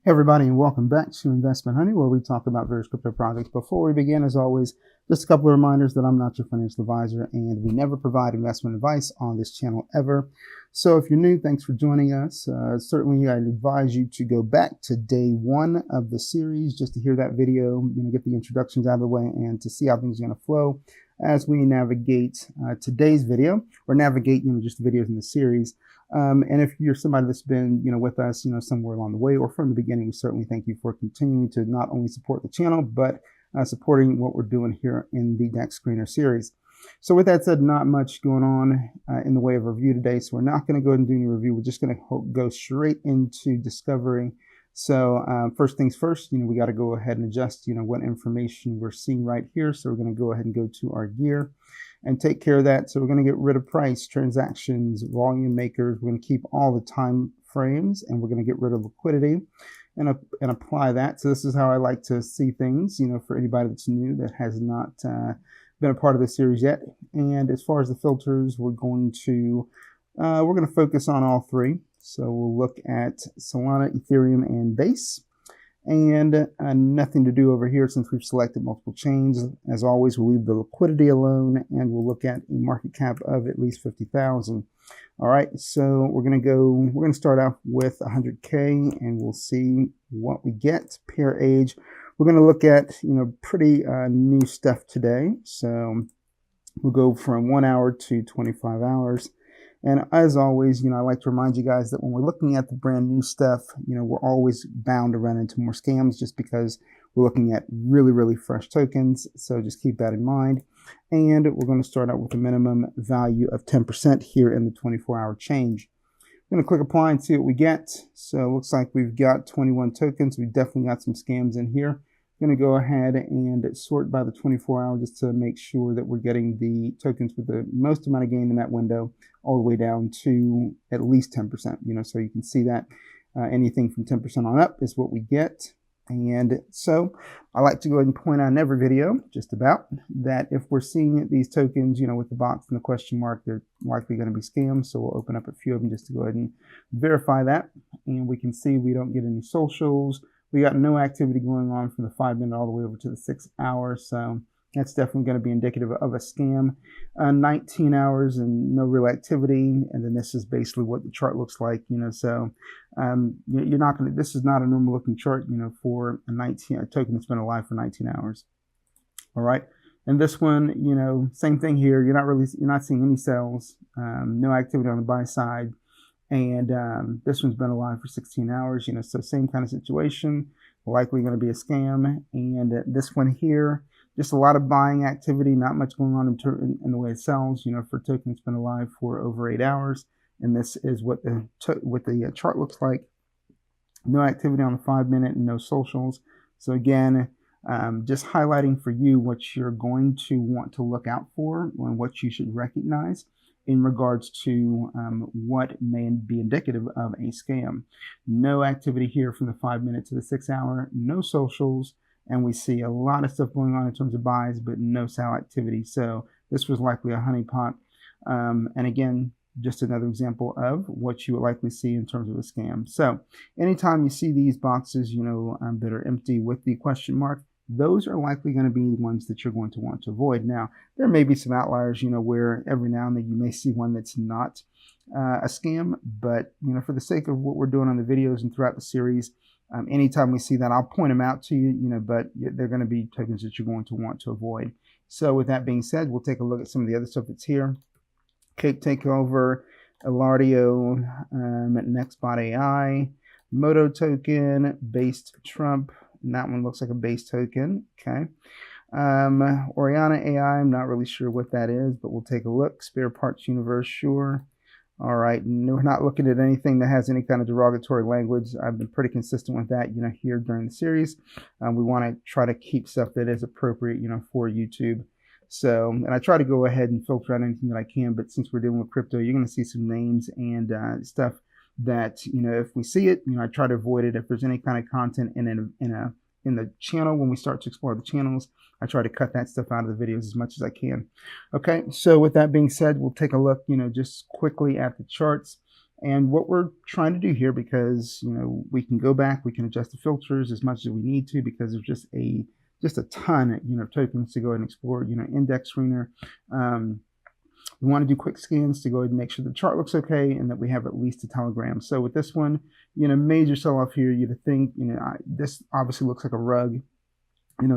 Hey everybody, and welcome back to Investment Honey, where we talk about various crypto projects. Before we begin, as always, just a couple of reminders that I'm not your financial advisor and we never provide investment advice on this channel ever. So if you're new, thanks for joining us. Certainly, I'd advise you to go back to day one of the series just to hear that video, get the introductions out of the way and to see how things are going to flow as we navigate today's video, or navigate, just the videos in the series. And if you're somebody that's been, with us, somewhere along the way or from the beginning, we certainly thank you for continuing to not only support the channel, but supporting what we're doing here in the Dexscreener series. So with that said, not much going on in the way of review today. So we're not going to go ahead and do any review. We're just going to go straight into discovery. So first things first, we got to go ahead and adjust, what information we're seeing right here. So we're going to go ahead and go to our gear and take care of that. So we're going to get rid of price, transactions, volume makers. We're going to keep all the time frames, and we're going to get rid of liquidity and apply that. So this is how I like to see things, for anybody that's new that has not been a part of this series yet. And as far as the filters, we're going to focus on all three. So we'll look at Solana, Ethereum, and Base. And nothing to do over here since we've selected multiple chains. As always, we'll leave the liquidity alone, and we'll look at a market cap of at least 50,000. All right, so we're going to start off with 100K, and we'll see what we get. Pair age, we're going to look at, pretty new stuff today. So we'll go from 1 hour to 25 hours. And as always, I like to remind you guys that when we're looking at the brand new stuff, we're always bound to run into more scams just because we're looking at really, really fresh tokens. So just keep that in mind. And we're going to start out with a minimum value of 10% here in the 24-hour change. I'm going to click apply and see what we get. So it looks like we've got 21 tokens. We definitely got some scams in here. Going to go ahead and sort by the 24-hour just to make sure that we're getting the tokens with the most amount of gain in that window all the way down to at least 10%, so you can see that anything from 10% on up is what we get. And so I like to go ahead and point out in every video just about that if we're seeing these tokens, with the box and the question mark, they're likely going to be scams. So we'll open up a few of them just to go ahead and verify that. And we can see we don't get any socials. We got no activity going on from the 5-minute all the way over to the 6 hours. So that's definitely going to be indicative of a scam. 19 hours and no real activity. And then this is basically what the chart looks like, so you're not going to, this is not a normal looking chart, for a token that's been alive for 19 hours. All right. And this one, same thing here. You're not seeing any sales, no activity on the buy side. And this one's been alive for 16 hours, so same kind of situation, likely going to be a scam. And this one here, just a lot of buying activity, not much going on in the way it sells, for a token that's been alive for over 8 hours. And this is what the chart looks like. No activity on the 5-minute and no socials. So again, just highlighting for you what you're going to want to look out for and what you should recognize in regards to what may be indicative of a scam. No activity here from the 5-minute to the 6 hour, no socials, and we see a lot of stuff going on in terms of buys, but no sell activity. So this was likely a honeypot. And again, just another example of what you would likely see in terms of a scam. So anytime you see these boxes, that are empty with the question mark, those are likely going to be the ones that you're going to want to avoid. Now, there may be some outliers, where every now and then you may see one that's not a scam, but, for the sake of what we're doing on the videos and throughout the series, anytime we see that, I'll point them out to you, but they're going to be tokens that you're going to want to avoid. So with that being said, we'll take a look at some of the other stuff that's here. Cake Takeover, Elardio, Nextbot AI, Moto token, Based Trump. And that one looks like a base token. Okay. Oriana AI, I'm not really sure what that is, but we'll take a look. Spare Parts Universe, sure. All right. No, we're not looking at anything that has any kind of derogatory language. I've been pretty consistent with that, here during the series. We want to try to keep stuff that is appropriate, for YouTube. So, and I try to go ahead and filter out anything that I can, but since we're dealing with crypto, you're going to see some names and stuff that, if we see it, I try to avoid it. If there's any kind of content in the channel, when we start to explore the channels, I try to cut that stuff out of the videos as much as I can. Okay, so with that being said, we'll take a look, just quickly at the charts. And what we're trying to do here, because we can go back, we can adjust the filters as much as we need to, because there's just a ton of tokens to go ahead and explore. In Dexscreener, we want to do quick scans to go ahead and make sure the chart looks okay and that we have at least a telegram. So with this one, major sell-off here, you'd think, this obviously looks like a rug,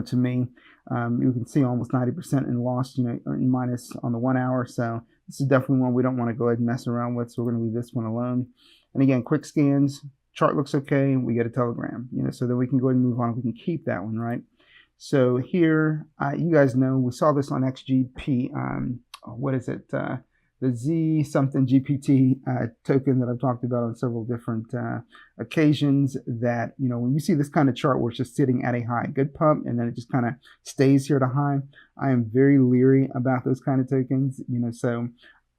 to me. You can see almost 90% in loss, in minus on the 1 hour. So this is definitely one we don't want to go ahead and mess around with. So we're going to leave this one alone. And again, quick scans, chart looks okay, we get a telegram, so that we can go ahead and move on. We can keep that one, right? So here, you guys know, we saw this on XGP. What is it? The Z something GPT token that I've talked about on several different occasions, that, when you see this kind of chart where it's just sitting at a high, good pump, and then it just kind of stays here at a high, I am very leery about those kind of tokens, so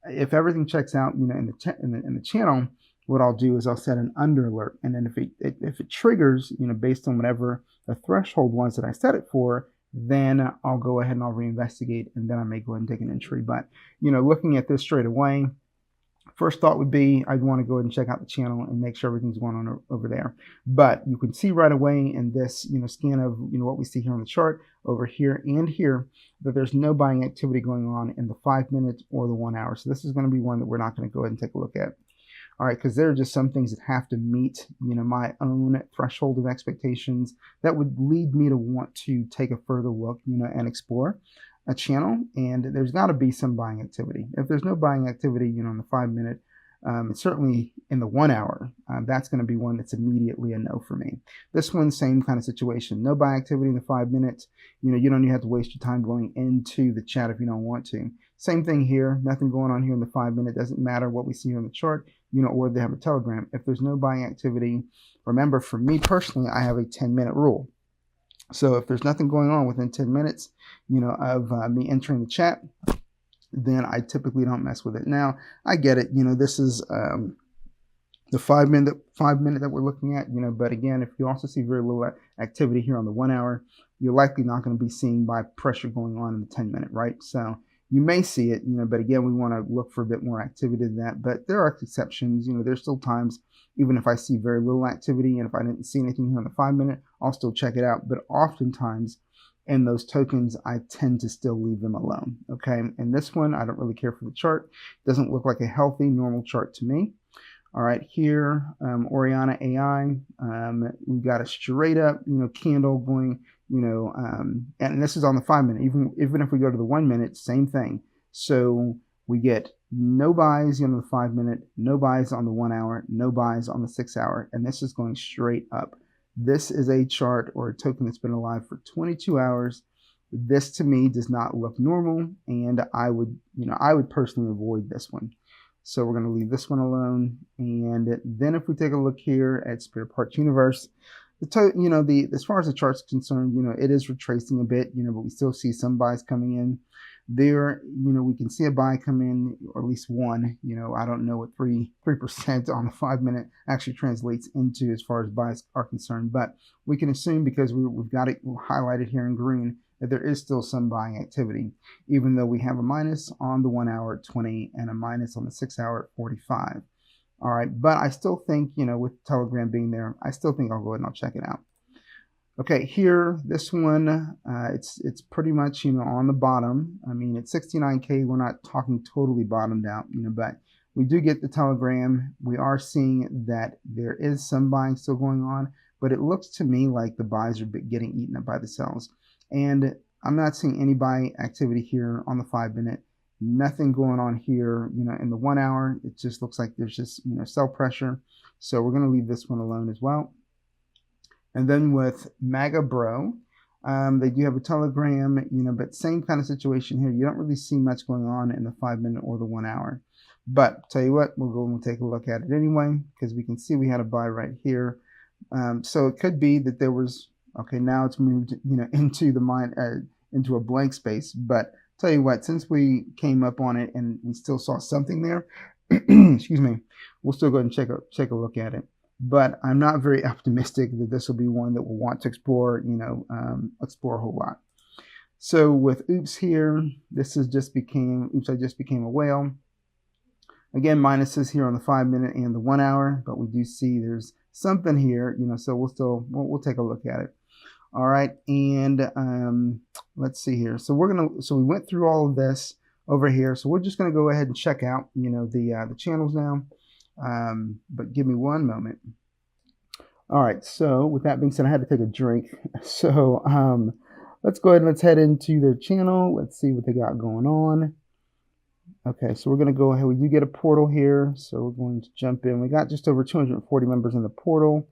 if everything checks out, in the channel, what I'll do is I'll set an under alert, and then if it triggers, based on whatever the threshold was that I set it for, then I'll go ahead and I'll reinvestigate, and then I may go ahead and take an entry. But looking at this straight away, first thought would be I'd want to go ahead and check out the channel and make sure everything's going on over there. But you can see right away in this scan of what we see here on the chart, over here and here, that there's no buying activity going on in the 5 minutes or the 1 hour. So this is going to be one that we're not going to go ahead and take a look at. All right, because there are just some things that have to meet, my own threshold of expectations that would lead me to want to take a further look, and explore a channel. And there's got to be some buying activity. If there's no buying activity, in the 5 minute, and certainly in the 1 hour, that's going to be one that's immediately a no for me. This one, same kind of situation. No buying activity in the 5 minutes. You don't even have to waste your time going into the chat if you don't want to. Same thing here. Nothing going on here in the 5 minute. Doesn't matter what we see here on the chart, or they have a telegram. If there's no buying activity, remember, for me personally, I have a 10-minute rule. So if there's nothing going on within 10 minutes, of me entering the chat, then I typically don't mess with it. Now, I get it. This is the 5 minute that we're looking at. But again, if you also see very little activity here on the 1 hour, you're likely not going to be seeing buy pressure going on in the 10 minute, right? So you may see it, but again, we want to look for a bit more activity than that. But there are exceptions. There's still times, even if I see very little activity, and if I didn't see anything here on the 5 minute, I'll still check it out. But oftentimes in those tokens, I tend to still leave them alone. Okay, and this one, I don't really care for the chart. It doesn't look like a healthy, normal chart to me. All right, here, Oriana AI, we've got a straight up, candle going, and this is on the 5 minute. Even if we go to the 1 minute, same thing. So we get no buys on the 5 minute, no buys on the 1 hour, no buys on the 6 hour, and this is going straight up. This is a chart or a token that's been alive for 22 hours. This to me does not look normal, and I would personally avoid this one. So we're going to leave this one alone. And then if we take a look here at Spare Parts Universe, as far as the chart's concerned, it is retracing a bit, but we still see some buys coming in. There, we can see a buy come in, or at least one. I don't know what 3% on the 5 minute actually translates into as far as buys are concerned, but we can assume, because we've got it highlighted here in green, that there is still some buying activity, even though we have a minus on the 1 hour at 20 and a minus on the 6 hour at 45. All right, but I still think, with Telegram being there, I still think I'll go ahead and I'll check it out. Okay, here, this one, it's pretty much, on the bottom. I mean, at 69K, we're not talking totally bottomed out, but we do get the telegram. We are seeing that there is some buying still going on, but it looks to me like the buys are getting eaten up by the sells. And I'm not seeing any buy activity here on the 5 minute. Nothing going on here, in the 1 hour. It just looks like there's just, sell pressure. So we're going to leave this one alone as well. And then with MAGA Bro, they do have a telegram, but same kind of situation here. You don't really see much going on in the 5 minute or the 1 hour. But tell you what, we'll go and we'll take a look at it anyway, because we can see we had a buy right here. So it could be that there was, okay, now it's moved, into the into a blank space. But tell you what, since we came up on it and we still saw something there, excuse me, we'll still go ahead and take a look at it. But I'm not very optimistic that this will be one that we'll want to explore, explore a whole lot. So with Oops here, this is Oops, I just became a whale. Again, minuses here on the 5-minute and the 1 hour, but we do see there's something here, so we'll take a look at it. All right, and let's see here. So we went through all of this over here. So we're just gonna go ahead and check out, the channels now. But give me one moment. All right, so with that being said, I had to take a drink. So let's go ahead and let's head into their channel. Let's see what they got going on. Okay, so we're going to go ahead. We do get a portal here, so we're going to jump in. We got just over 240 members in the portal,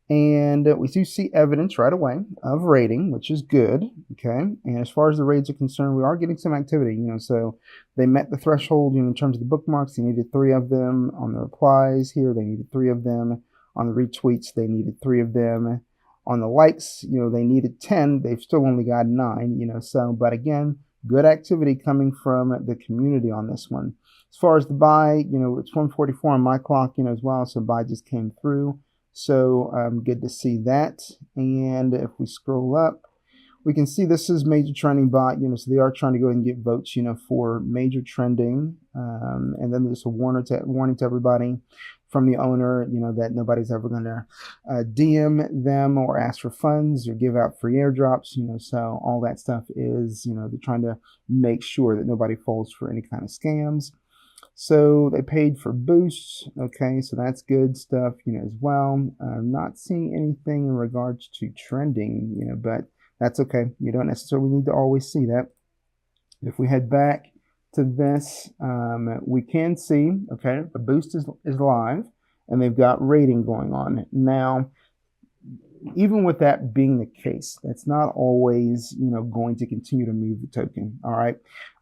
and we do see evidence right away of rating, which is good. Okay, and as far as the raids are concerned, we are getting some activity. So they met the threshold. In terms of the bookmarks, they needed 3 of them. On the replies here, they needed 3 of them. On the retweets, they needed 3 of them. On the likes, they needed 10. They've still only got 9. But again, good activity coming from the community on this one. As far as the buy, it's 144 on my clock, as well. So buy just came through. So good to see that. And if we scroll up, we can see this is major trending bot, so they are trying to go ahead and get votes, for major trending. And then there's a warning to everybody from the owner, that nobody's ever going to DM them or ask for funds or give out free airdrops, so all that stuff is, they're trying to make sure that nobody falls for any kind of scams. So they paid for boosts. Okay, so that's good stuff, as well. I'm not seeing anything in regards to trending, but that's okay. You don't necessarily need to always see that. If we head back to this, we can see, okay, the boost is live, and they've got rating going on. Now, even with that being the case, that's not always, going to continue to move the token. All right.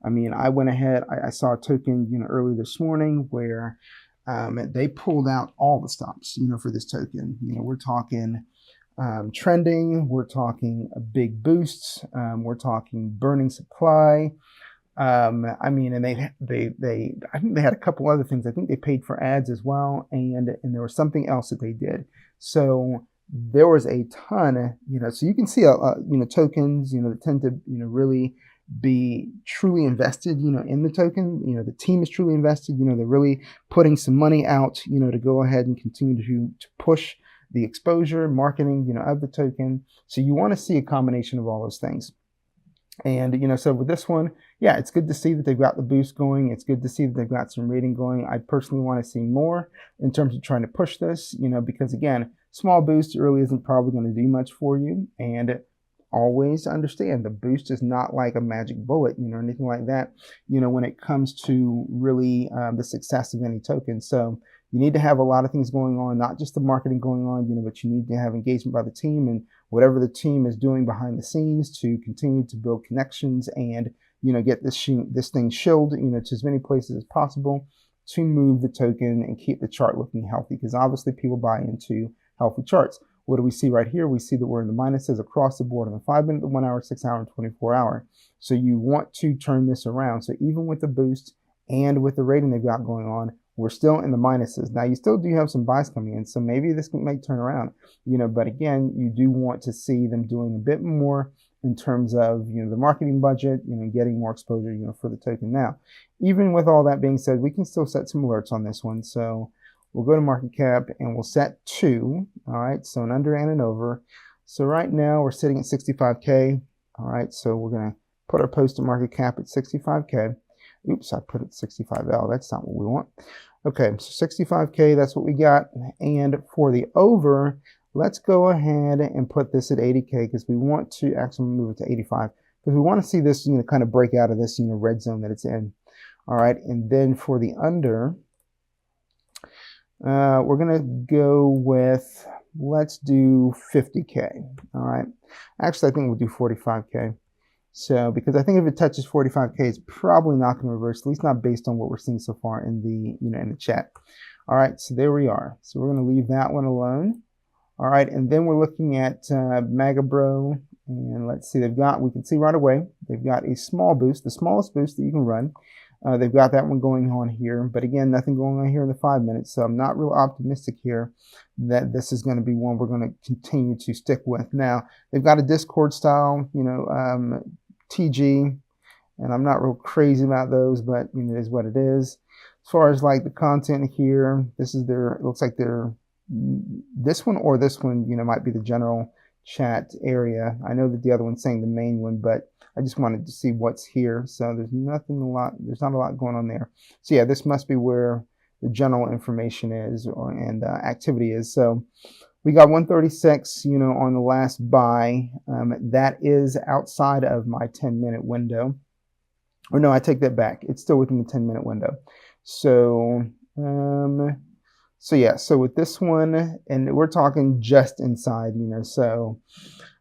I mean, I went ahead, I saw a token, early this morning where they pulled out all the stops, for this token. We're talking trending, we're talking big boosts, we're talking burning supply. I mean, and I think they had a couple other things. I think they paid for ads as well, and there was something else that they did. So there was a ton, so you can see, tokens, that tend to, really be truly invested, in the token. The team is truly invested. They're really putting some money out, to go ahead and continue to push the exposure, marketing, of the token. So you want to see a combination of all those things. And, so with this one, yeah, it's good to see that they've got the boost going. It's good to see that they've got some rating going. I personally want to see more in terms of trying to push this, because again, small boost early isn't probably going to do much for you. And always understand the boost is not like a magic bullet, or anything like that, when it comes to really the success of any token. So you need to have a lot of things going on, not just the marketing going on, but you need to have engagement by the team and whatever the team is doing behind the scenes to continue to build connections and, get this thing shilled, to as many places as possible to move the token and keep the chart looking healthy, because obviously people buy into healthy charts. What do we see right here? We see that we're in the minuses across the board on the 5-minute, the 1 hour, 6 hour, and 24 hour. So you want to turn this around. So even with the boost and with the rating they've got going on, we're still in the minuses. Now you still do have some buys coming in, so maybe this may turn around, but again, you do want to see them doing a bit more in terms of, the marketing budget, getting more exposure, for the token. Now, even with all that being said, we can still set some alerts on this one. So we'll go to market cap and we'll set 2. All right, so an under and an over. So right now we're sitting at 65K. All right, so we're gonna put our posted market cap at 65K. Oops, I put it 65L. That's not what we want. Okay, so 65K, that's what we got. And for the over, let's go ahead and put this at 80K because we want to actually move it to 85 because we want to see this, kind of break out of this, red zone that it's in. All right, and then for the under, we're gonna go with, let's do 50K. All right, actually, I think we'll do 45K. So, because I think if it touches 45K, it's probably not going to reverse, at least not based on what we're seeing so far in the, in the chat. All right, so there we are. So we're going to leave that one alone. All right, and then we're looking at Magabro, and let's see, we can see right away, they've got a small boost, the smallest boost that you can run. They've got that one going on here, but again, nothing going on here in the 5 minutes, so I'm not real optimistic here that this is going to be one we're going to continue to stick with. Now, they've got a Discord style, TG, and I'm not real crazy about those, but it is what it is. As far as like the content here, this is their, it looks like their, this one or this one, you know, might be the general chat area. I know that the other one's saying the main one, but I just wanted to see what's here. So there's not a lot going on there. So yeah, this must be where the general information is and activity is. So we got 136, you know, on the last buy. That is outside of my 10-minute window. Or no, I take that back. It's still within the 10-minute window. So, so yeah, so with this one, and we're talking just inside, you know, so,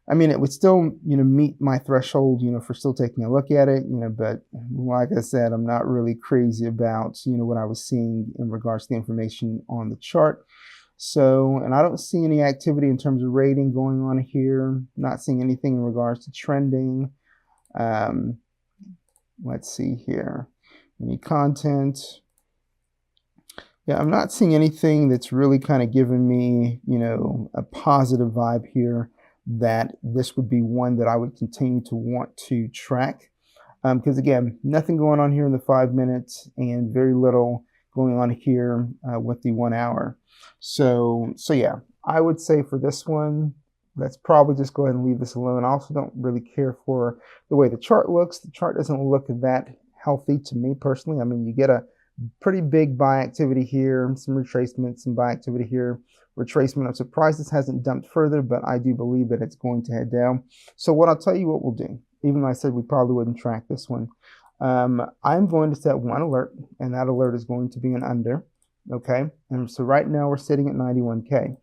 I mean, it would still, you know, meet my threshold, you know, for still taking a look at it, you know, but like I said, I'm not really crazy about, you know, what I was seeing in regards to the information on the chart. So, and I don't see any activity in terms of rating going on here, not seeing anything in regards to trending. Let's see here, any content. Yeah, I'm not seeing anything that's really kind of giving me, you know, a positive vibe here that this would be one that I would continue to want to track. Because again, nothing going on here in the 5 minutes and very little going on here with the 1 hour. So yeah, I would say for this one, let's probably just go ahead and leave this alone. I also don't really care for the way the chart looks. The chart doesn't look that healthy to me personally. I mean, you get a pretty big buy activity here, some retracement, some buy activity here, retracement. I'm surprised this hasn't dumped further, but I do believe that it's going to head down. So what I'll tell you what we'll do, even though I said we probably wouldn't track this one, I'm going to set one alert, and that alert is going to be an under. Okay, and so right now we're sitting at 91K.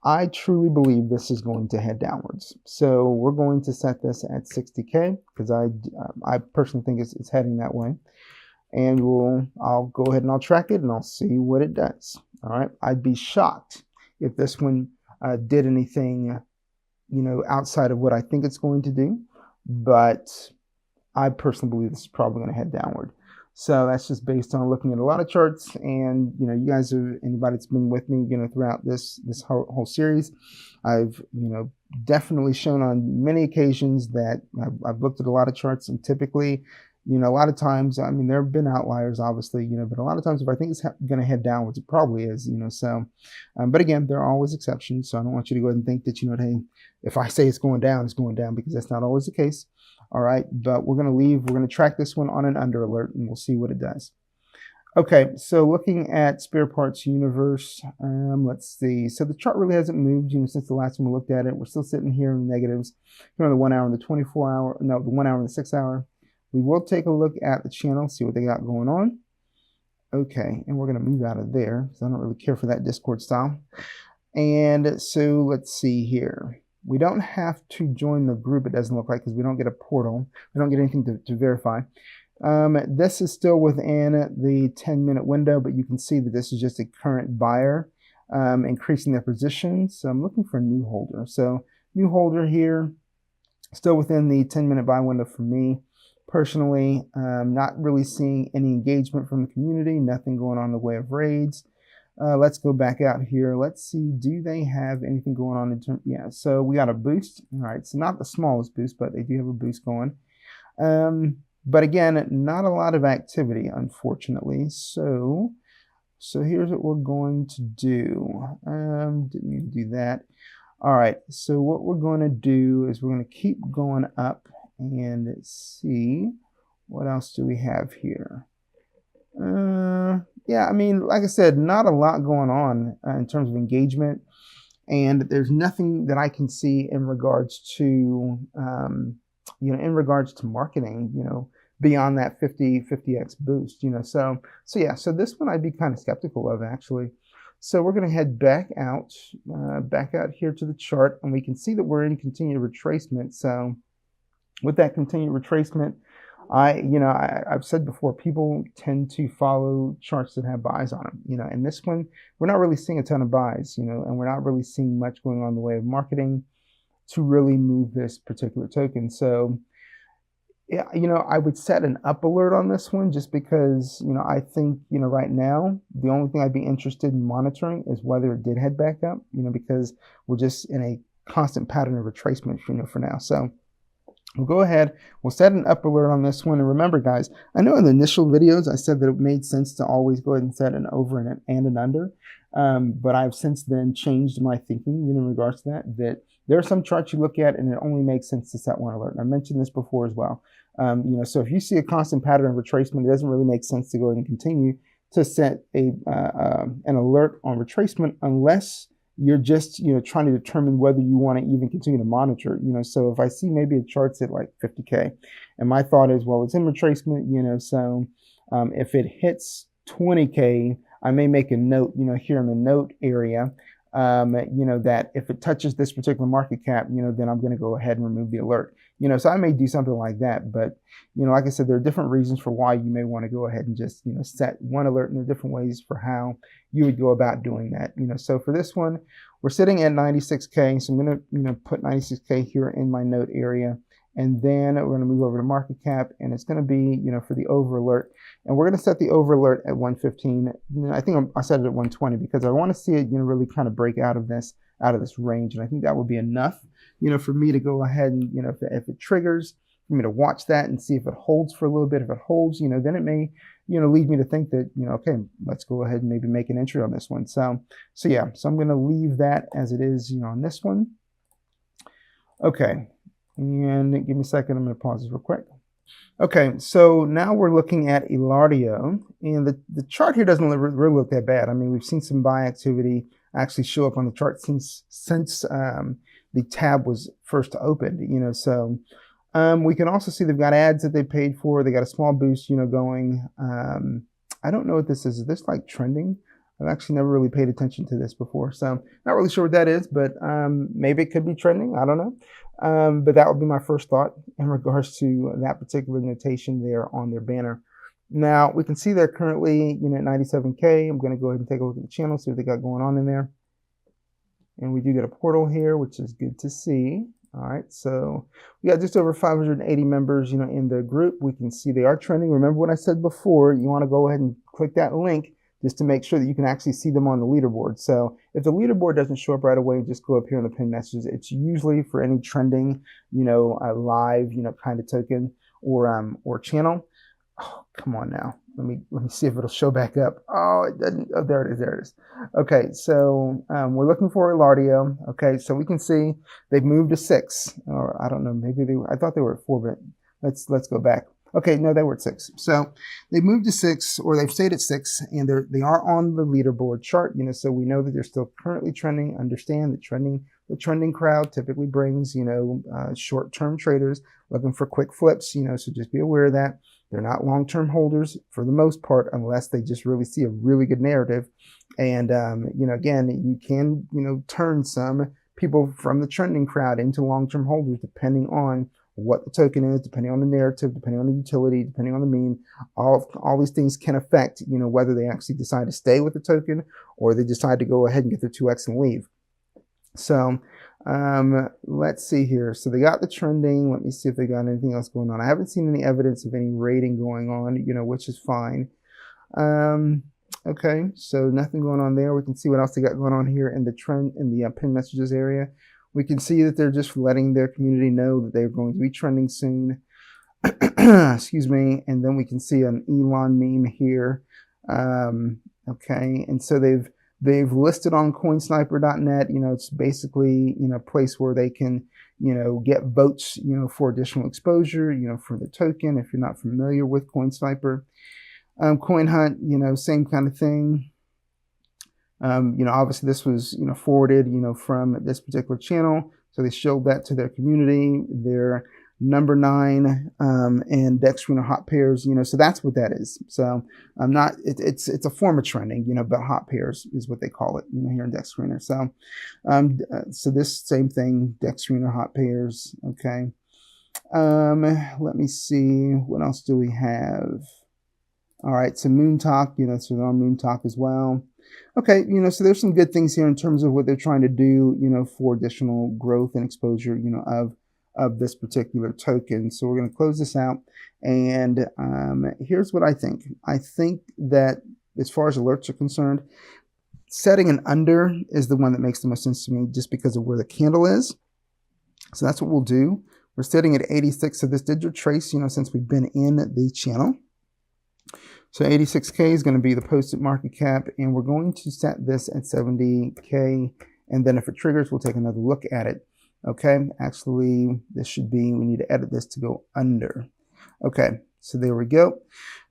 I truly believe this is going to head downwards. So we're going to set this at 60K because I personally think it's heading that way. And I'll go ahead and I'll track it and I'll see what it does. All right, I'd be shocked if this one did anything, you know, outside of what I think it's going to do. But I personally believe this is probably going to head downward. So that's just based on looking at a lot of charts, and you know, you guys are anybody that's been with me, you know, throughout this whole series. I've, you know, definitely shown on many occasions that I've looked at a lot of charts, and typically, you know, a lot of times, I mean, there have been outliers, obviously, you know, but a lot of times if I think it's going to head downwards, it probably is, you know. So, but again, there are always exceptions. So I don't want you to go ahead and think that, you know, hey, if I say it's going down, because that's not always the case. All right, but we're going to track this one on an under alert, and we'll see what it does. Okay, so looking at Spare Parts Universe, let's see. So the chart really hasn't moved, you know, since the last time we looked at it. We're still sitting here in the negatives. Here on the 1 hour and the 24 hour, no, the 1 hour and the 6 hour. We will take a look at the channel, see what they got going on. Okay, and we're going to move out of there because I don't really care for that Discord style. And so let's see here. We don't have to join the group, it doesn't look like, because we don't get a portal. We don't get anything to verify. This is still within the 10-minute window, but you can see that this is just a current buyer increasing their position. So I'm looking for a new holder. So new holder here, still within the 10-minute buy window for me. Personally, not really seeing any engagement from the community, nothing going on in the way of raids. Let's go back out here. Let's see, do they have anything going on in terms? Yeah, so we got a boost. All right, so not the smallest boost, but they do have a boost going. But again, not a lot of activity, unfortunately. So here's what we're going to do. Didn't need to do that. All right, so what we're going to do is we're going to keep going up and see what else do we have here. Yeah, I mean, like I said, not a lot going on in terms of engagement, and there's nothing that I can see in regards to, you know, in regards to marketing, you know, beyond that 50x boost, you know. So yeah, so this one I'd be kind of skeptical of, actually. So we're going to head back out here to the chart, and we can see that we're in continued retracement. So with that continued retracement, I've said before, people tend to follow charts that have buys on them, you know, and this one, we're not really seeing a ton of buys, you know, and we're not really seeing much going on in the way of marketing to really move this particular token. So, yeah, you know, I would set an up alert on this one just because, you know, I think, you know, right now, the only thing I'd be interested in monitoring is whether it did head back up, you know, because we're just in a constant pattern of retracement, you know, for now. So We'll go ahead, we'll set an up alert on this one. And remember, guys, I know in the initial videos, I said that it made sense to always go ahead and set an over and an under. But I've since then changed my thinking, in regards to that there are some charts you look at and it only makes sense to set one alert. And I mentioned this before as well. So if you see a constant pattern of retracement, it doesn't really make sense to go ahead and continue to set an alert on retracement unless you're just, trying to determine whether you want to even continue to monitor, so if I see maybe a chart's at like 50K and my thought is, well, it's in retracement, so if it hits 20K, I may make a note, here in the note area, that if it touches this particular market cap, then I'm going to go ahead and remove the alert. So I may do something like that. But, like I said, there are different reasons for why you may want to go ahead and just, set one alert, and there are different ways for how you would go about doing that. So for this one, we're sitting at 96K. So I'm going to, put 96K here in my note area. And then we're going to move over to market cap, and it's going to be, for the over alert. And we're going to set the over alert at 115. I think I set it at 120 because I want to see it, really kind of break out of this range. And I think that would be enough, for me to go ahead and, if it triggers, for me to watch that and see if it holds for a little bit. If it holds, then it may, lead me to think that, okay, let's go ahead and maybe make an entry on this one. So yeah, so I'm going to leave that as it is, on this one. Okay. And give me a second, I'm going to pause this real quick. Okay, so now we're looking at Elardio, and the chart here doesn't really look that bad. I mean, we've seen some buy activity actually show up on the chart since the tab was first opened, so we can also see they've got ads that they paid for. They got a small boost, going. I don't know what this is. Is this like trending? I've actually never really paid attention to this before, so not really sure what that is, but maybe it could be trending. I don't know. But that would be my first thought in regards to that particular notation there on their banner. Now, we can see they're currently, at 97K. I'm going to go ahead and take a look at the channel, see what they got going on in there. And we do get a portal here, which is good to see. All right, so we got just over 580 members, in the group. We can see they are trending. Remember what I said before, you want to go ahead and click that link just to make sure that you can actually see them on the leaderboard. So if the leaderboard doesn't show up right away, just go up here in the pinned messages. It's usually for any trending, a live, kind of token or channel. Oh, come on now. Let me see if it'll show back up. Oh, it doesn't. Oh, there it is. There it is. Okay, so we're looking for Elardio. Okay, so we can see they've moved to 6, or I don't know. Maybe I thought they were at 4, but let's go back. Okay, no, they were at 6. So they moved to 6, or they've stayed at 6, and they are on the leaderboard chart. So we know that they're still currently trending. Understand that the trending crowd typically brings short-term traders looking for quick flips. So just be aware of that. They're not long-term holders for the most part, unless they just really see a really good narrative. And again, you can turn some people from the trending crowd into long-term holders depending on what the token is, depending on the narrative, depending on the utility, depending on the meme. All these things can affect, whether they actually decide to stay with the token or they decide to go ahead and get their 2x and leave. So let's see here. So they got the trending. Let me see if they got anything else going on. I haven't seen any evidence of any rating going on, which is fine. Okay, so nothing going on there. We can see what else they got going on here in the trend, in the pinned messages area. We can see that they're just letting their community know that they're going to be trending soon. Excuse me. And then we can see an Elon meme here. Okay, and so they've listed on coinsniper.net. It's basically a place where they can get votes for additional exposure for the token. If you're not familiar with CoinSniper, Coin Hunt, same kind of thing. Obviously this was, forwarded, from this particular channel. So they showed that to their community. They're number 9, and Dexscreener hot pairs, so that's what that is. So it's a form of trending, but hot pairs is what they call it, here in Dexscreener. So, so this same thing, Dexscreener hot pairs. Okay. Let me see, what else do we have? All right. So Moon Talk, so they're on Moon Talk as well. Okay, so there's some good things here in terms of what they're trying to do, for additional growth and exposure, of this particular token. So we're going to close this out. And here's what I think. I think that as far as alerts are concerned, setting an under is the one that makes the most sense to me, just because of where the candle is. So that's what we'll do. We're sitting at 86, so this did retrace, since we've been in the channel. So 86K is going to be the posted market cap, and we're going to set this at 70K, and then if it triggers, we'll take another look at it. Okay, actually, this should be, we need to edit this to go under. Okay, so there we go.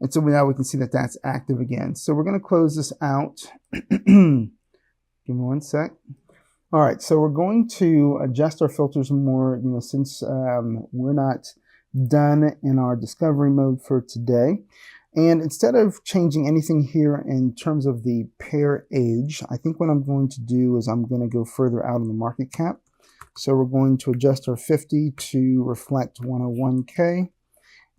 And so now we can see that that's active again. So we're going to close this out. Give me one sec. All right, so we're going to adjust our filters more, since we're not done in our discovery mode for today. And instead of changing anything here in terms of the pair age, I think what I'm going to do is I'm going to go further out on the market cap. So we're going to adjust our 50 to reflect 101K,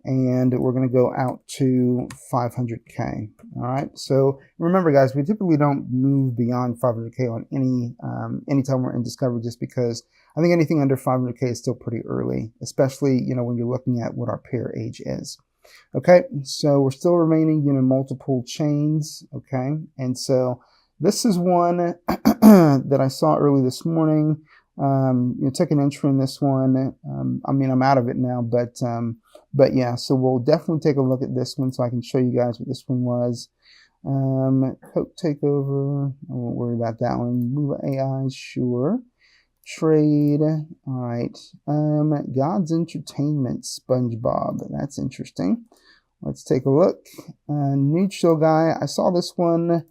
and we're going to go out to 500K. All right. So remember, guys, we typically don't move beyond 500K on anytime we're in discovery, just because I think anything under 500K is still pretty early, especially when you're looking at what our pair age is. Okay, so we're still remaining, multiple chains. Okay, and so this is one that I saw early this morning. Took an entry in this one. I mean, I'm out of it now, but yeah. So we'll definitely take a look at this one so I can show you guys what this one was. Coat takeover. I won't worry about that one. Move AI, sure. Trade. All right. God's Entertainment, SpongeBob. That's interesting. Let's take a look. New chill guy. I saw this one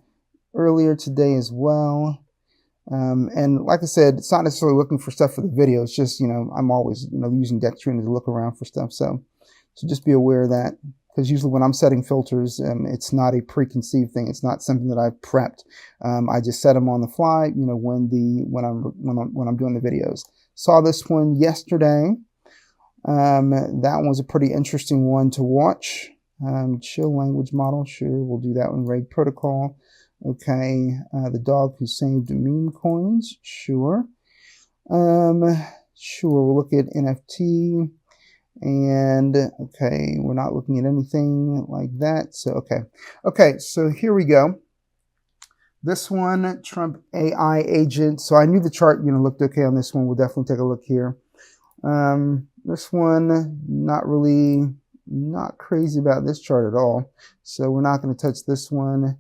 earlier today as well. And like I said, it's not necessarily looking for stuff for the video. It's just, I'm always, using Dexscreener to look around for stuff. So just be aware of that. Because usually when I'm setting filters, it's not a preconceived thing. It's not something that I've prepped. I just set them on the fly, when I'm doing the videos. Saw this one yesterday. That one was a pretty interesting one to watch. Chill language model, sure, we'll do that one. RAID protocol, okay. The dog who saved meme coins, sure. Sure, we'll look at NFT. And okay, we're not looking at anything like that. So okay, so here we go. This one, Trump AI agent. So I knew the chart looked okay on this one. We'll definitely take a look here. This one, not crazy about this chart at all, so we're not going to touch this one.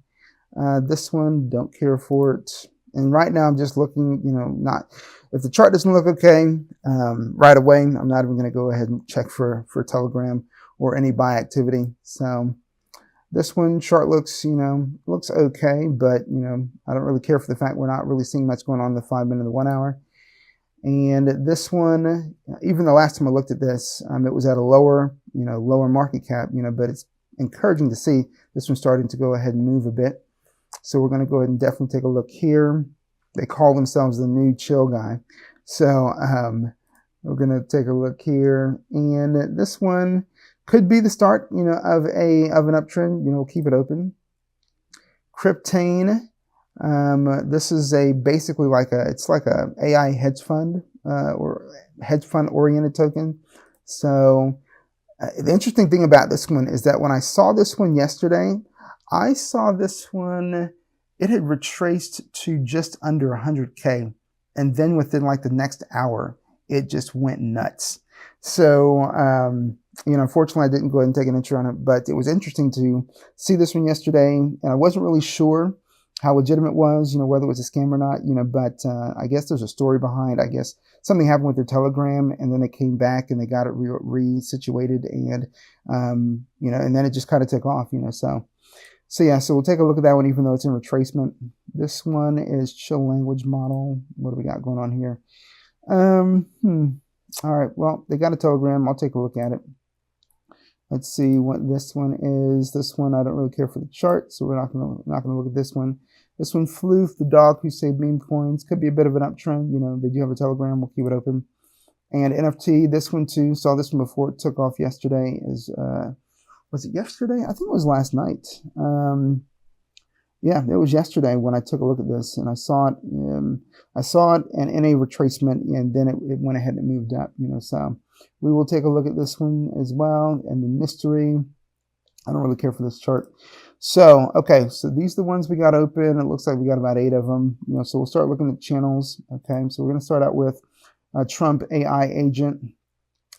This one, don't care for it. And right now I'm just looking, if the chart doesn't look okay right away, I'm not even going to go ahead and check for Telegram or any buy activity. So this one chart looks, looks okay, but, I don't really care for the fact we're not really seeing much going on in the 5 minute and the 1 hour. And this one, even the last time I looked at this, it was at a lower market cap, but it's encouraging to see this one starting to go ahead and move a bit. So we're going to go ahead and definitely take a look here. They call themselves the new chill guy. So we're going to take a look here. And this one could be the start, of an uptrend. We'll keep it open. Cryptane. This is basically like a AI hedge fund or hedge fund oriented token. So the interesting thing about this one is that when I saw this one yesterday, I saw this one, it had retraced to just under 100K. And then within like the next hour, it just went nuts. So, unfortunately, I didn't go ahead and take an entry on it, but it was interesting to see this one yesterday. And I wasn't really sure how legitimate it was, whether it was a scam or not, but I guess there's a story behind. I guess something happened with their Telegram, and then it came back and they got it resituated, and, and then it just kind of took off, So yeah, so we'll take a look at that one, even though it's in retracement. This one is chill language model. What do we got going on here? All right, well, they got a Telegram. I'll take a look at it. Let's see what this one is. This one, I don't really care for the chart, so we're not gonna look at this one. This one, Floof, the dog who saved meme coins. Could be a bit of an uptrend. They do have a Telegram. We'll keep it open. And NFT, this one too. Saw this one before it took off yesterday. Was it yesterday? I think it was last night. Yeah, it was yesterday when I took a look at this, and I saw it. And in a retracement, and then it went ahead and moved up. So we will take a look at this one as well. And the mystery, I don't really care for this chart. So okay, so these are the ones we got open. It looks like we got about 8 of them. So we'll start looking at channels. Okay, so we're going to start out with Trump AI agent.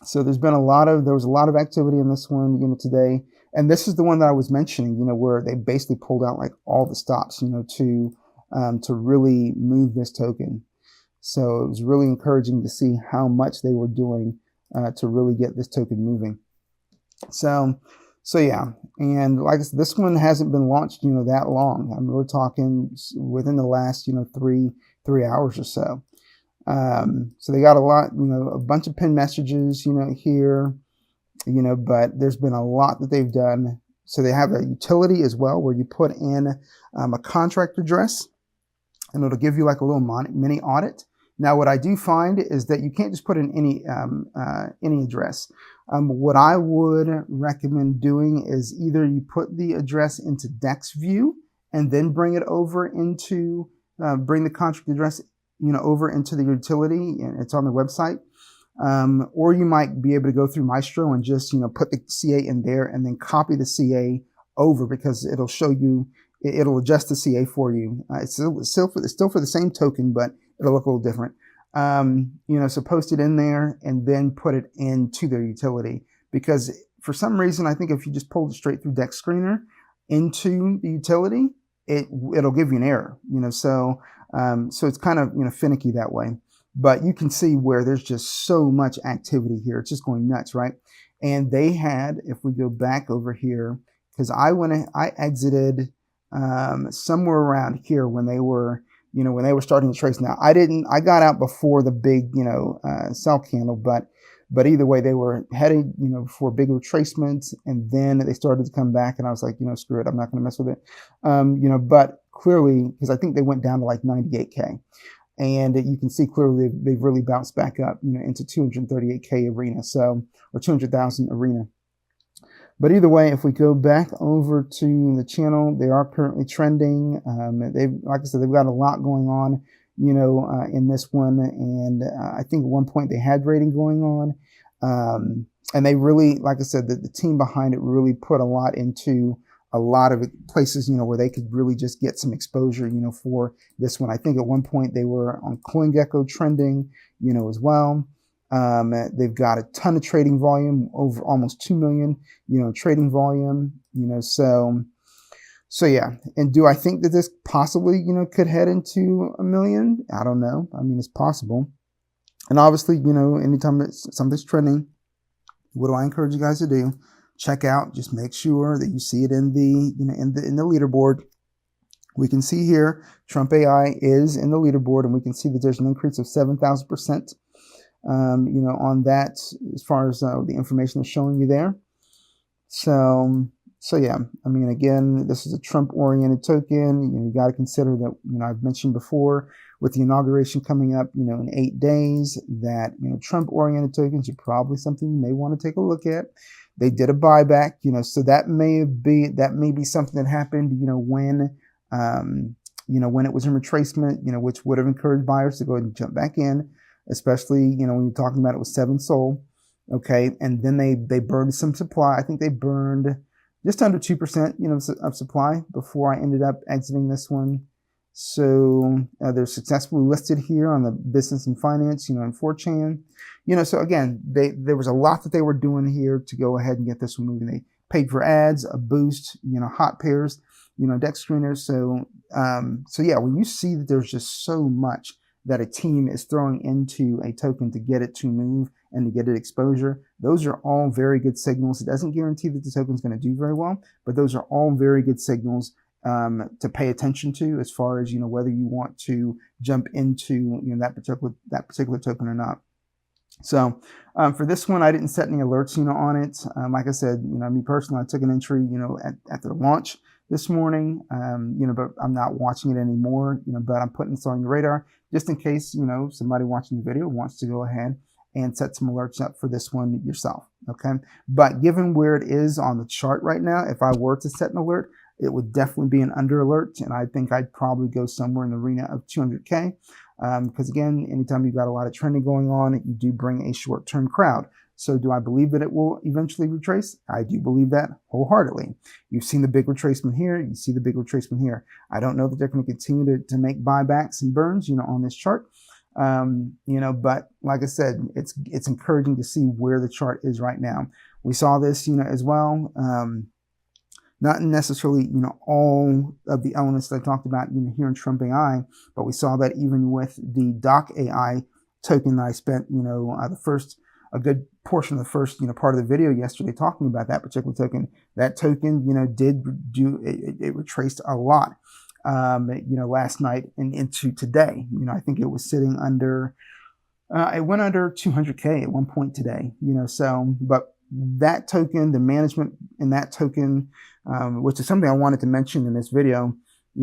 So there was a lot of activity in this one, today. And this is the one that I was mentioning, where they basically pulled out like all the stops, to really move this token. So it was really encouraging to see how much they were doing to really get this token moving. So yeah, and like I said, this one hasn't been launched, that long. I mean, we're talking within the last, 3 hours or so. So they got a lot, a bunch of pinned messages, here, but there's been a lot that they've done. So they have a utility as well, where you put in a contract address, and it'll give you like a little mini audit. Now, what I do find is that you can't just put in any address. What I would recommend doing is either you put the address into DexView and then bring it over into, bring the contract address, over into the utility, and it's on the website. Or you might be able to go through Maestro and just, put the CA in there and then copy the CA over, because it'll show you, it'll adjust the CA for you. It's still for the same token, but it'll look a little different. So post it in there and then put it into their utility, because for some reason, I think if you just pulled it straight through Dexscreener into the utility, it'll give you an error, so it's kind of, finicky that way. But you can see where there's just so much activity here. It's just going nuts, right? And they had, if we go back over here, because I exited somewhere around here when they were, when they were starting to trace. Now, I got out before the big, sell candle, but either way, they were heading, for big retracements, and then they started to come back, and I was like, screw it, I'm not going to mess with it. But clearly, because I think they went down to like 98K. And you can see clearly they've really bounced back up, into 238K arena, or 200,000 arena. But either way, if we go back over to the channel, they are currently trending. Like I said, they've got a lot going on, in this one. And I think at one point they had rating going on. And they really, like I said, the team behind it really put a lot into a lot of places, where they could really just get some exposure, for this one. I think at one point they were on CoinGecko trending, as well. They've got a ton of trading volume, over almost 2 million, trading volume, so yeah. And do I think that this possibly, could head into 1 million? I don't know. I mean, it's possible. And obviously, anytime that something's trending, what do I encourage you guys to do? Check out, just make sure that you see it in the, in the leaderboard. We can see here, Trump AI is in the leaderboard, and we can see that there's an increase of 7,000%, on that, as far as the information that's showing you there. So yeah, I mean, again, this is a Trump-oriented token. You got to consider that, I've mentioned before, with the inauguration coming up, in 8 days, that, Trump-oriented tokens are probably something you may want to take a look at. They did a buyback, so that may be something that happened, when it was in retracement, which would have encouraged buyers to go ahead and jump back in, especially, when you're talking about it was 7 sold, okay, and then they burned some supply. I think they burned just under 2%, of supply before I ended up exiting this one. So they're successfully listed here on the Business and Finance, and 4chan. So again, there was a lot that they were doing here to go ahead and get this one moving. They paid for ads, a boost, hot pairs, Dexscreener. So yeah, when you see that there's just so much that a team is throwing into a token to get it to move and to get it exposure, those are all very good signals. It doesn't guarantee that the token is going to do very well, but those are all very good signals to pay attention to, as far as, whether you want to jump into, that particular token or not. So for this one, I didn't set any alerts, on it. Like I said, me personally, I took an entry, at the launch this morning, but I'm not watching it anymore, but I'm putting this on your radar just in case, somebody watching the video wants to go ahead and set some alerts up for this one yourself. Okay. But given where it is on the chart right now, if I were to set an alert, it would definitely be an under alert. And I think I'd probably go somewhere in the arena of 200K. Because again, anytime you've got a lot of trending going on, you do bring a short-term crowd. So do I believe that it will eventually retrace? I do believe that wholeheartedly. You've seen the big retracement here. You see the big retracement here. I don't know that they're going to continue to make buybacks and burns, on this chart. But like I said, it's encouraging to see where the chart is right now. We saw this, as well. Not necessarily, all of the elements that I talked about, here in Trump AI, but we saw that even with the Doc AI token that I spent, a good portion of the first, part of the video yesterday talking about that particular token. That token, did do, it retraced a lot, last night and into today. I think it was sitting under, it went under 200K at one point today, but that token, the management in that token, which is something I wanted to mention in this video,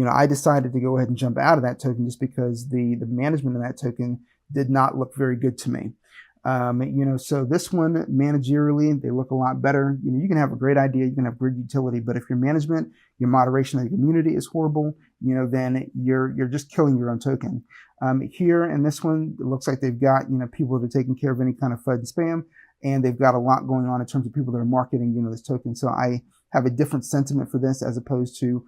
I decided to go ahead and jump out of that token just because the management of that token did not look very good to me. So this one, managerially, they look a lot better. You can have a great idea, you can have great utility, but if your management, your moderation of the community is horrible, then you're just killing your own token. Here in this one, it looks like they've got, people that are taking care of any kind of FUD and spam, and they've got a lot going on in terms of people that are marketing, this token. So I have a different sentiment for this as opposed to,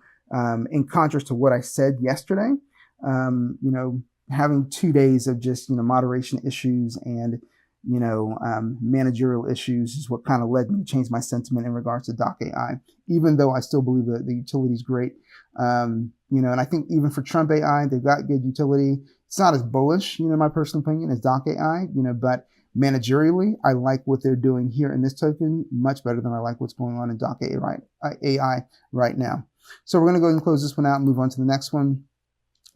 in contrast to what I said yesterday, having 2 days of just, moderation issues and, managerial issues is what kind of led me to change my sentiment in regards to Doc AI, even though I still believe that the utility is great. And I think even for Trump AI, they've got good utility. It's not as bullish, my personal opinion, as Doc AI, but managerially, I like what they're doing here in this token much better than I like what's going on in Doc AI right now. So we're going to go ahead and close this one out and move on to the next one.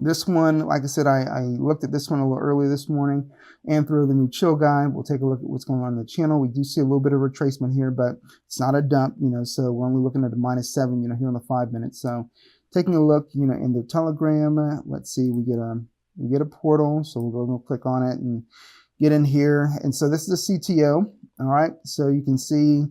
This one, like I said, I looked at this one a little earlier this morning. Anthro, the new chill guy. We'll take a look at what's going on in the channel. We do see a little bit of retracement here, but it's not a dump, so we're only looking at a -7, here on the 5 minutes. So taking a look, in the Telegram, let's see, we get a portal. So we'll go and click on it and get in here. And so this is a CTO. All right. So you can see,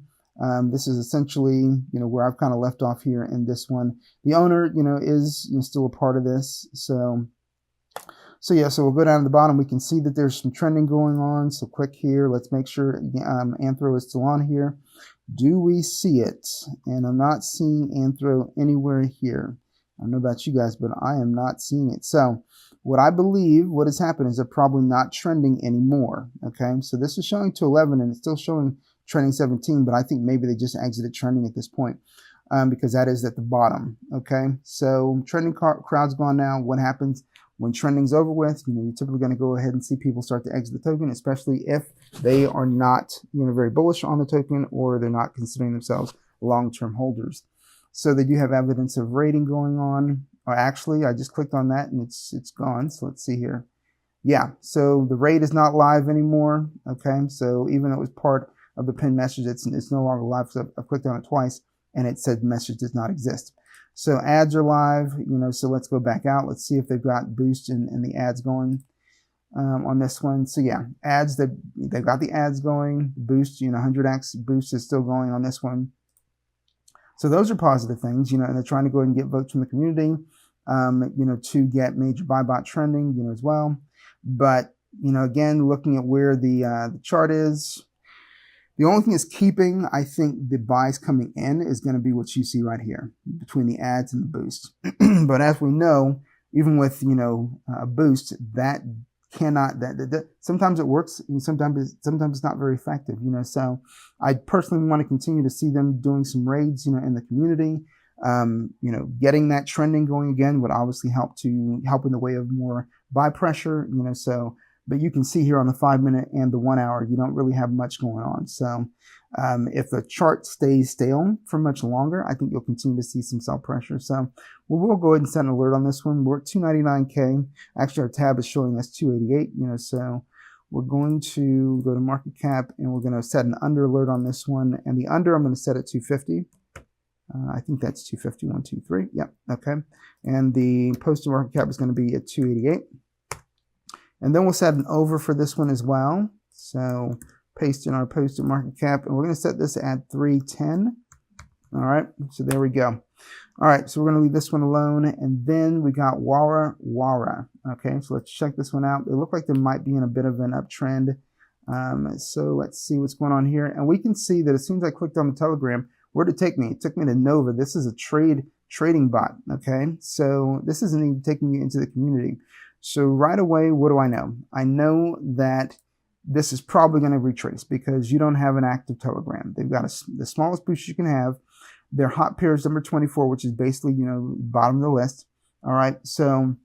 this is essentially, where I've kind of left off here in this one. The owner, is still a part of this. So yeah, so we'll go down to the bottom. We can see that there's some trending going on. So click here. Let's make sure Anthro is still on here. Do we see it? And I'm not seeing Anthro anywhere here. I don't know about you guys, but I am not seeing it. So what I believe what has happened is they're probably not trending anymore. Okay, so this is showing to 11 and it's still showing trending 17, but I think maybe they just exited trending at this point, because that is at the bottom. Okay, so trending crowd's gone now. What happens when trending's over with? You're typically going to go ahead and see people start to exit the token, especially if they are not very bullish on the token or they're not considering themselves long-term holders. So they do have evidence of rating going on. Or actually, I just clicked on that and it's gone. So let's see here. Yeah, so the rate is not live anymore. Okay, so even though it was part of the pinned message, it's no longer live. So I've clicked on it twice and it said message does not exist. So ads are live, so let's go back out. Let's see if they've got boost and the ads going on this one. So yeah, ads, they've got the ads going. Boost, 100x boost is still going on this one. So those are positive things, and they're trying to go ahead and get votes from the community, to get major buy bot trending, as well. But, again, looking at where the chart is, the only thing is keeping, I think, the buys coming in is going to be what you see right here between the ads and the boost. But as we know, even with, a boost, that cannot, sometimes it works and sometimes it's not very effective, so I personally want to continue to see them doing some raids, in the community. Getting that trending going again would obviously help in the way of more buy pressure, so, but you can see here on the 5 minute and the 1 hour, you don't really have much going on. So if the chart stays stale for much longer, I think you'll continue to see some sell pressure. So we'll go ahead and set an alert on this one. We're at 299K. Actually, our tab is showing us 288, so we're going to go to market cap and we're going to set an under alert on this one. And the under, I'm going to set at 250. I think that's 250, 1, 2, 3. Yep. Okay. And the posted market cap is going to be at 288. And then we'll set an over for this one as well. So paste in our posted market cap, and we're going to set this at 310. All right. So there we go. All right. So we're going to leave this one alone. And then we got Wara. Okay. So let's check this one out. They look like they might be in a bit of an uptrend. So let's see what's going on here. And we can see that as soon as I clicked on the Telegram, where did it take me? It took me to Nova. This is a trading bot. Okay. So this isn't even taking you into the community. So right away, what do I know? I know that this is probably going to retrace because you don't have an active Telegram. They've got the smallest boost you can have. Their hot pair is number 24, which is basically, bottom of the list. All right, so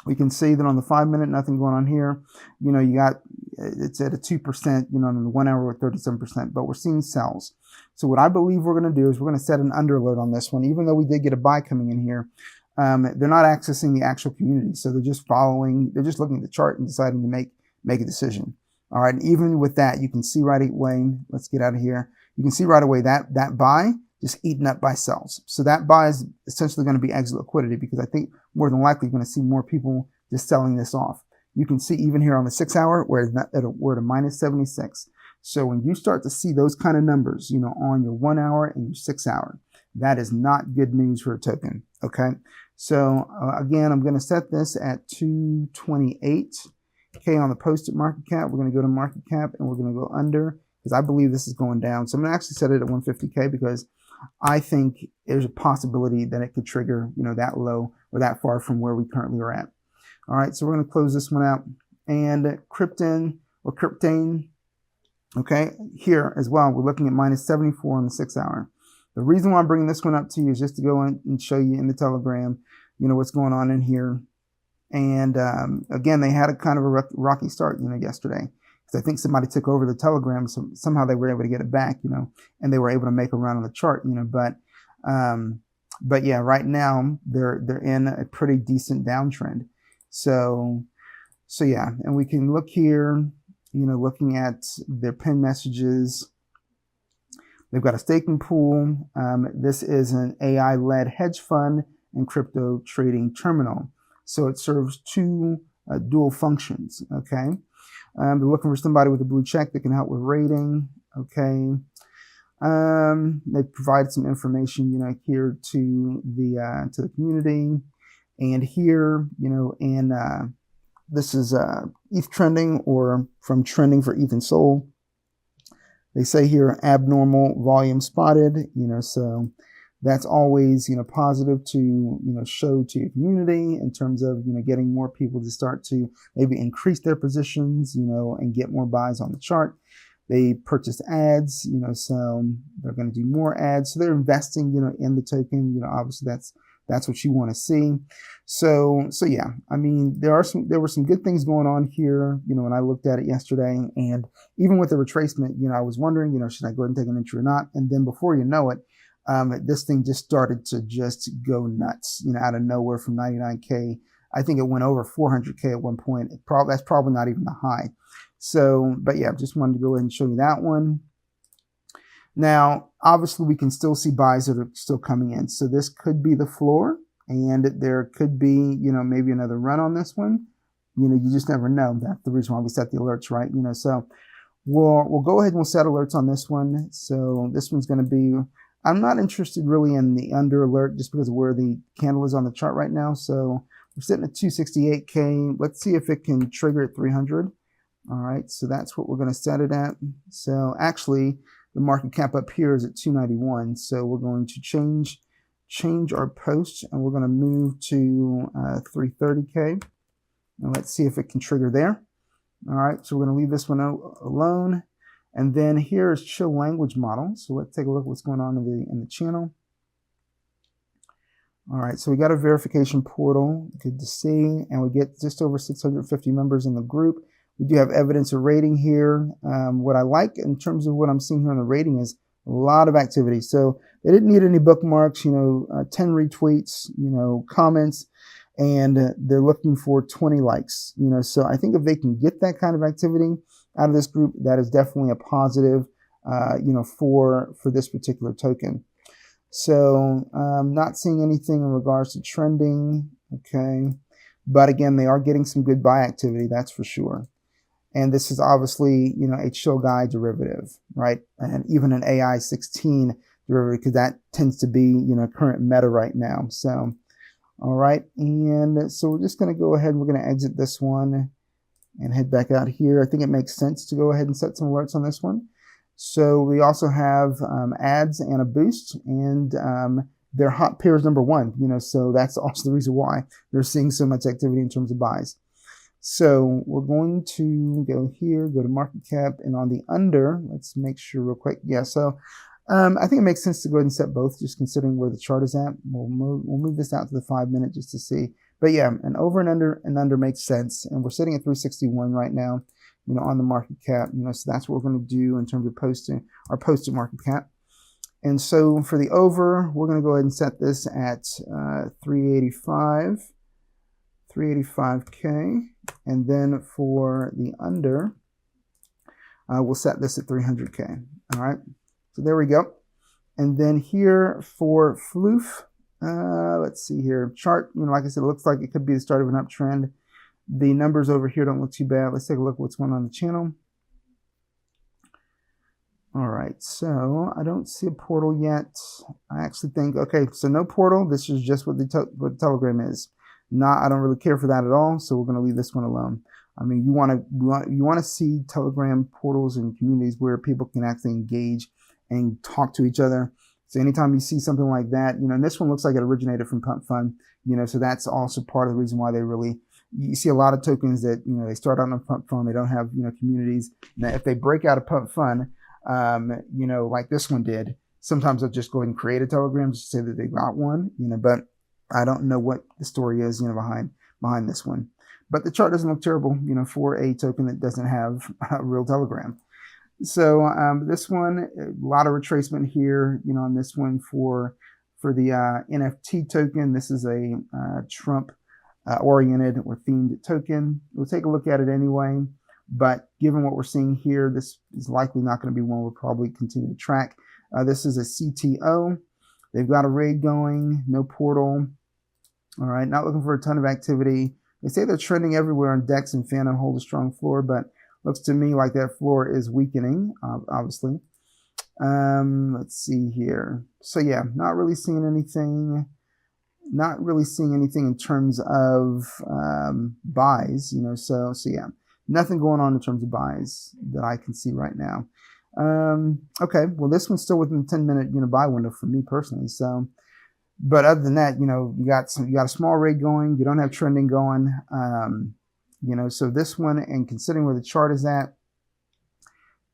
we can see that on the 5 minute, nothing going on here. You got, it's at a 2%, on the 1 hour with 37%, but we're seeing sells. So what I believe we're going to do is we're going to set an under alert on this one, even though we did get a buy coming in here. They're not accessing the actual community, so they're just looking at the chart and deciding to make a decision. All right, and even with that, you can see right away, let's get out of here. You can see right away that buy just eaten up by sells. So that buy is essentially going to be exit liquidity, because I think more than likely you're going to see more people just selling this off. You can see even here on the 6 hour, we're at a minus 76. So when you start to see those kind of numbers, on your 1 hour and your 6 hour, that is not good news for a token. Okay. So again, I'm going to set this at 228. Okay, on the posted market cap, we're going to go to market cap and we're going to go under, because I believe this is going down. So I'm going to actually set it at 150K because I think there's a possibility that it could trigger, that low or that far from where we currently are at. All right, so we're going to close this one out. And Krypton or Kryptane, okay, here as well, we're looking at minus 74 on the 6 hour. The reason why I'm bringing this one up to you is just to go in and show you in the Telegram, what's going on in here. And again, they had a kind of a rocky start, yesterday, because I think somebody took over the Telegram. So somehow they were able to get it back, and they were able to make a run on the chart, but yeah, right now they're in a pretty decent downtrend. So yeah, and we can look here, looking at their pin messages. They've got a staking pool. This is an AI-led hedge fund and crypto trading terminal. So it serves two dual functions, okay? They're looking for somebody with a blue check that can help with rating, okay? They provide some information, here to the community. And here, this is ETH trending, or from trending for ETH and Sol. They say here abnormal volume spotted, so that's always, positive to, show to your community in terms of, getting more people to start to maybe increase their positions, and get more buys on the chart. They purchase ads, so they're going to do more ads. So they're investing, in the token, obviously that's what you want to see. So yeah, I mean, there were some good things going on here, when I looked at it yesterday, and even with the retracement, I was wondering, should I go ahead and take an entry or not? And then before you know it, this thing just started to just go nuts, out of nowhere from 99K. I think it went over 400K at one point. That's probably not even the high. So, but yeah, just wanted to go ahead and show you that one. Now, obviously, we can still see buys that are still coming in. So this could be the floor, and there could be, maybe another run on this one. You just never know. That's the reason why we set the alerts, right? So we'll go ahead and we'll set alerts on this one. So this one's going to be, I'm not interested really in the under alert just because of where the candle is on the chart right now. So we're sitting at 268K. Let's see if it can trigger at 300. All right, so that's what we're going to set it at. So actually, the market cap up here is at 291. So we're going to change our post, and we're going to move to 330K. And let's see if it can trigger there. All right, so we're going to leave this one alone. And then here is chill language model. So let's take a look at what's going on in the channel. All right, so we got a verification portal. Good to see. And we get just over 650 members in the group. We do have evidence of rating here. What I like in terms of what I'm seeing here on the rating is a lot of activity. So they didn't need any bookmarks, 10 retweets, comments, and they're looking for 20 likes, So I think if they can get that kind of activity out of this group, that is definitely a positive, for this particular token. So not seeing anything in regards to trending, okay. But again, they are getting some good buy activity, that's for sure. And this is obviously, a chill guy derivative, right? And even an AI 16 derivative, because that tends to be, current meta right now. So, all right. And so we're just going to go ahead and we're going to exit this one and head back out here. I think it makes sense to go ahead and set some alerts on this one. So we also have ads and a boost, and they're hot pairs number one, so that's also the reason why they're seeing so much activity in terms of buys. So we're going to go here, go to market cap, and on the under, let's make sure real quick. Yeah, so I think it makes sense to go ahead and set both, just considering where the chart is at. We'll move this out to the 5 minute just to see. But yeah, an over and under makes sense. And we're sitting at 361 right now, on the market cap. So that's what we're going to do in terms of our posted market cap. And so for the over, we're going to go ahead and set this at 385K. And then for the under, we'll set this at 300K. All right. So there we go. And then here for Floof, let's see here. Chart, like I said, it looks like it could be the start of an uptrend. The numbers over here don't look too bad. Let's take a look at what's going on the channel. All right, so I don't see a portal yet. I actually think, okay, so no portal. This is just what what Telegram is. I don't really care for that at all, so we're going to leave this one alone. I mean, you want to see Telegram portals and communities where people can actually engage and talk to each other. So anytime you see something like that, and this one looks like it originated from Pump Fund, so that's also part of the reason why you see a lot of tokens that, they start out on Pump Fund, they don't have, communities. Now, if they break out of Pump Fund, like this one did, sometimes they'll just go ahead and create a Telegram just to say that they got one, but I don't know what the story is, behind this one. But the chart doesn't look terrible, for a token that doesn't have a real Telegram. So this one, a lot of retracement here, on this one for the NFT token. This is a Trump oriented or themed token. We'll take a look at it anyway. But given what we're seeing here, this is likely not going to be one we'll probably continue to track. This is a CTO. They've got a raid going, no portal. All right, not looking for a ton of activity. They say they're trending everywhere on Dex and Phantom hold a strong floor, but looks to me like that floor is weakening, obviously. Let's see here. So yeah, not really seeing anything. Not really seeing anything in terms of buys, So yeah, nothing going on in terms of buys that I can see right now. Okay, well this one's still within the 10-minute buy window for me personally. So, but other than that, you got a small rate going. You don't have trending going. So this one, and considering where the chart is at,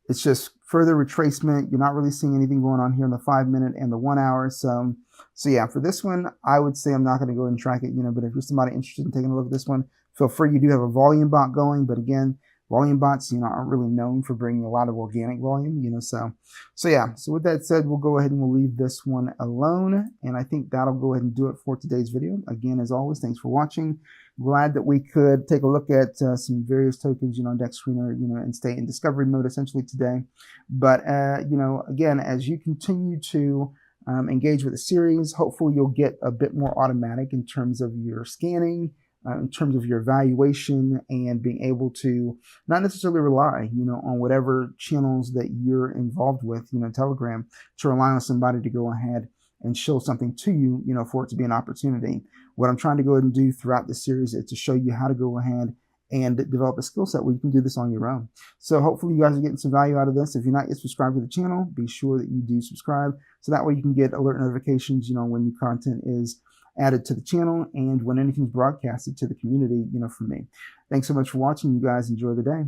it's just further retracement. You're not really seeing anything going on here in the 5 minute and the 1 hour. So yeah, for this one, I would say I'm not going to go ahead and track it, but if you're somebody interested in taking a look at this one, feel free. You do have a volume bot going, but again, volume bots, aren't really known for bringing a lot of organic volume, so yeah. So with that said, we'll go ahead and we'll leave this one alone. And I think that'll go ahead and do it for today's video. Again, as always, thanks for watching. Glad that we could take a look at some various tokens, on Dexscreener, and stay in discovery mode essentially today. But, again, as you continue to engage with the series, hopefully you'll get a bit more automatic in terms of your scanning, in terms of your evaluation, and being able to not necessarily rely, on whatever channels that you're involved with, Telegram, to rely on somebody to go ahead and show something to you, for it to be an opportunity. What I'm trying to go ahead and do throughout this series is to show you how to go ahead and develop a skill set where you can do this on your own. So hopefully you guys are getting some value out of this. If you're not yet subscribed to the channel, be sure that you do subscribe. So that way you can get alert notifications, when new content is added to the channel and when anything's broadcasted to the community, from me. Thanks so much for watching. You guys enjoy the day.